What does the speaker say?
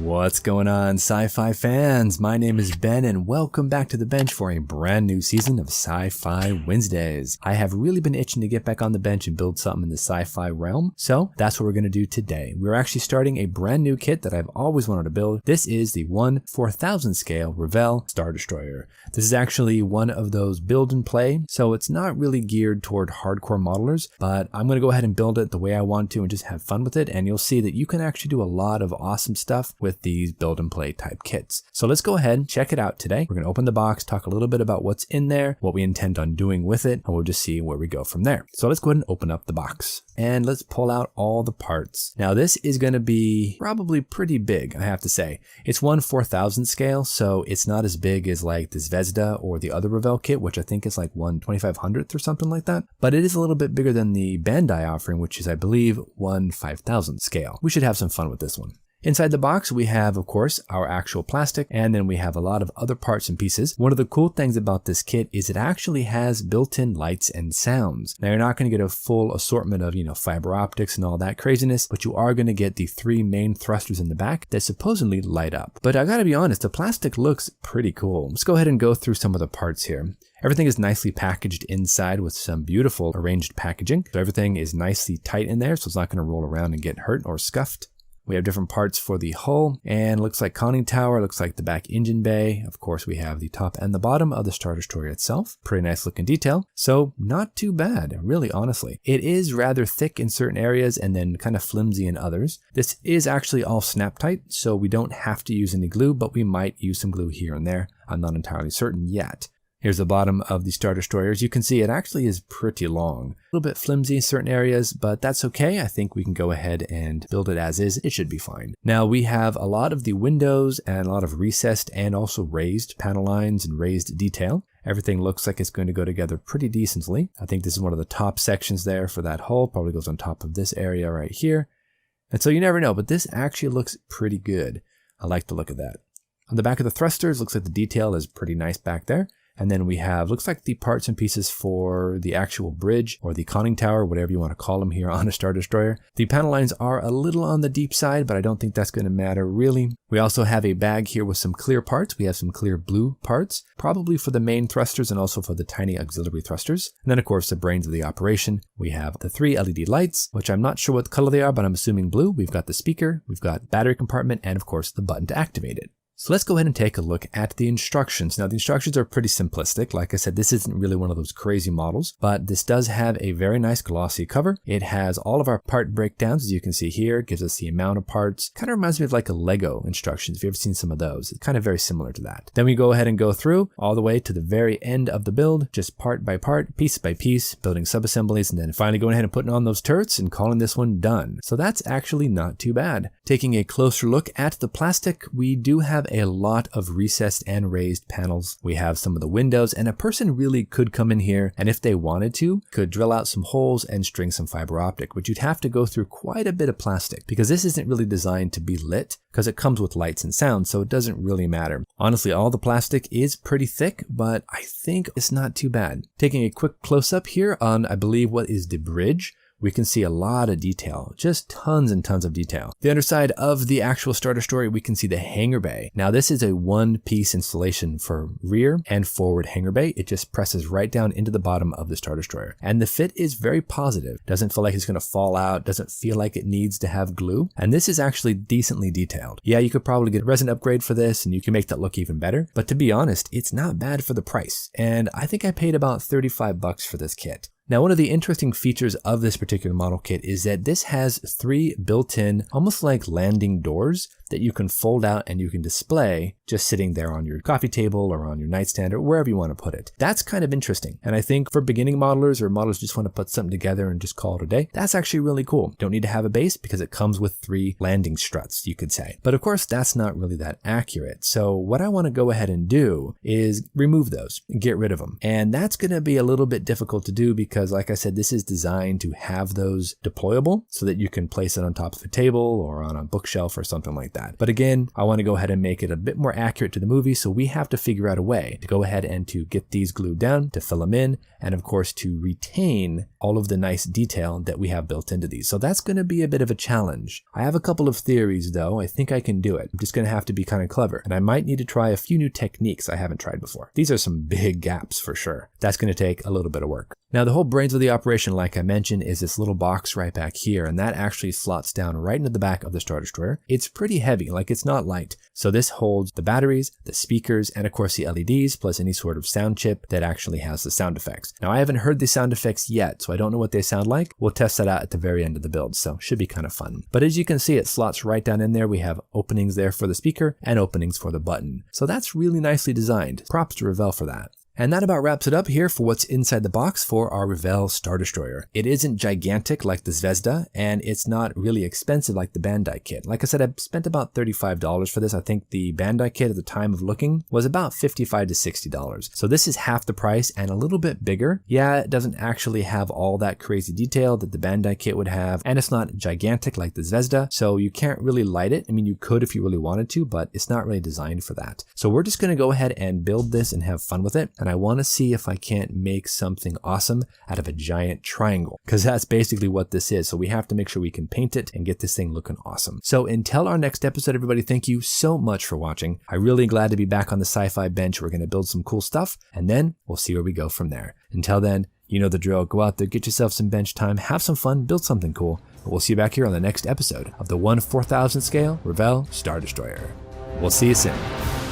What's going on, sci-fi fans? My name is Ben and welcome back to the bench for a brand new season of Sci-Fi Wednesdays. I have really been itching to get back on the bench and build something in the sci-fi realm, so that's what we're going to do today. We're actually starting a brand new kit that I've always wanted to build. This is the 1/4000 scale Revell Star Destroyer. This is actually one of those build and play, so it's not really geared toward hardcore modelers, but I'm going to go ahead and build it the way I want to and just have fun with it, and you'll see that you can actually do a lot of awesome stuff with these build and play type kits. So let's go ahead and check it out today. We're going to open the box, talk a little bit about what's in there, what we intend on doing with it, and we'll just see where we go from there. So let's go ahead and open up the box and let's pull out all the parts. Now this is going to be probably pretty big, I have to say. It's 1/4000 scale, so it's not as big as like the Zvesda or the other Revell kit, which I think is like 1/2500th or something like that. But it is a little bit bigger than the Bandai offering, which is I believe 1/5000 scale. We should have some fun with this one. Inside the box, we have, of course, our actual plastic, and then we have a lot of other parts and pieces. One of the cool things about this kit is it actually has built-in lights and sounds. Now, you're not going to get a full assortment of, fiber optics and all that craziness, but you are going to get the 3 main thrusters in the back that supposedly light up. But I gotta be honest, the plastic looks pretty cool. Let's go ahead and go through some of the parts here. Everything is nicely packaged inside with some beautiful arranged packaging. So everything is nicely tight in there, so it's not going to roll around and get hurt or scuffed. We have different parts for the hull, and looks like conning tower, looks like the back engine bay. Of course, we have the top and the bottom of the Star Destroyer itself. Pretty nice looking detail. So not too bad, really, honestly. It is rather thick in certain areas and then kind of flimsy in others. This is actually all snap tight, so we don't have to use any glue, but we might use some glue here and there. I'm not entirely certain yet. Here's the bottom of the Star Destroyer. As you can see, it actually is pretty long. A little bit flimsy in certain areas, but that's okay. I think we can go ahead and build it as is. It should be fine. Now we have a lot of the windows and a lot of recessed and also raised panel lines and raised detail. Everything looks like it's going to go together pretty decently. I think this is one of the top sections there for that hull. Probably goes on top of this area right here. And so you never know, but this actually looks pretty good. I like the look of that. On the back of the thrusters, looks like the detail is pretty nice back there. And then we have, looks like the parts and pieces for the actual bridge or the conning tower, whatever you want to call them here on a Star Destroyer. The panel lines are a little on the deep side, but I don't think that's going to matter really. We also have a bag here with some clear parts. We have some clear blue parts, probably for the main thrusters and also for the tiny auxiliary thrusters. And then of course the brains of the operation. We have the 3 LED lights, which I'm not sure what color they are, but I'm assuming blue. We've got the speaker, we've got battery compartment, and of course the button to activate it. So let's go ahead and take a look at the instructions. Now the instructions are pretty simplistic. Like I said, this isn't really one of those crazy models, but this does have a very nice glossy cover. It has all of our part breakdowns, as you can see here. It gives us the amount of parts. Kind of reminds me of like a Lego instructions, if you've ever seen some of those. It's kind of very similar to that. Then we go ahead and go through all the way to the very end of the build, just part by part, piece by piece, building subassemblies, and then finally going ahead and putting on those turrets and calling this one done. So that's actually not too bad. Taking a closer look at the plastic, we do have a lot of recessed and raised panels. We have some of the windows, and a person really could come in here and if they wanted to, could drill out some holes and string some fiber optic, but you'd have to go through quite a bit of plastic because this isn't really designed to be lit because it comes with lights and sound, so it doesn't really matter. Honestly, all the plastic is pretty thick, but I think it's not too bad. Taking a quick close-up here on, I believe, what is the bridge. We can see a lot of detail, just tons and tons of detail. The underside of the actual Star Destroyer, we can see the Hangar Bay. Now this is a one-piece installation for rear and forward Hangar Bay. It just presses right down into the bottom of the Star Destroyer. And the fit is very positive. Doesn't feel like it's going to fall out, doesn't feel like it needs to have glue. And this is actually decently detailed. Yeah, you could probably get a resin upgrade for this and you can make that look even better. But to be honest, it's not bad for the price. And I think I paid about 35 bucks for this kit. Now, one of the interesting features of this particular model kit is that this has 3 built-in, almost like landing doors that you can fold out and you can display just sitting there on your coffee table or on your nightstand or wherever you want to put it. That's kind of interesting. And I think for beginning modelers or modelers just want to put something together and just call it a day, that's actually really cool. Don't need to have a base because it comes with 3 landing struts, you could say. But of course, that's not really that accurate. So what I want to go ahead and do is remove those and get rid of them. And that's going to be a little bit difficult to do because because like I said, this is designed to have those deployable so that you can place it on top of a table or on a bookshelf or something like that. But again, I want to go ahead and make it a bit more accurate to the movie, so we have to figure out a way to go ahead and to get these glued down, to fill them in, and of course to retain all of the nice detail that we have built into these. So that's going to be a bit of a challenge. I have a couple of theories though. I think I can do it. I'm just going to have to be kind of clever, and I might need to try a few new techniques I haven't tried before. These are some big gaps for sure. That's going to take a little bit of work. Now the whole brains of the operation, like I mentioned, is this little box right back here, and that actually slots down right into the back of the Star Destroyer. It's pretty heavy, like it's not light. So this holds the batteries, the speakers, and of course the LEDs, plus any sort of sound chip that actually has the sound effects. Now I haven't heard the sound effects yet, so I don't know what they sound like. We'll test that out at the very end of the build, so should be kind of fun. But as you can see, it slots right down in there. We have openings there for the speaker and openings for the button. So that's really nicely designed. Props to Revell for that. And that about wraps it up here for what's inside the box for our Revell Star Destroyer. It isn't gigantic like the Zvesda, and it's not really expensive like the Bandai kit. Like I said, I spent about $35 for this. I think the Bandai kit at the time of looking was about $55 to $60. So this is half the price and a little bit bigger. Yeah, it doesn't actually have all that crazy detail that the Bandai kit would have, and it's not gigantic like the Zvesda, so you can't really light it. I mean, you could if you really wanted to, but it's not really designed for that. So we're just going to go ahead and build this and have fun with it. And I want to see if I can't make something awesome out of a giant triangle, because that's basically what this is. So we have to make sure we can paint it and get this thing looking awesome. So until our next episode, everybody, thank you so much for watching. I'm really glad to be back on the sci-fi bench. We're going to build some cool stuff, and then we'll see where we go from there. Until then, you know the drill. Go out there, get yourself some bench time, have some fun, build something cool. And we'll see you back here on the next episode of the 1/4000 scale Revell Star Destroyer. We'll see you soon.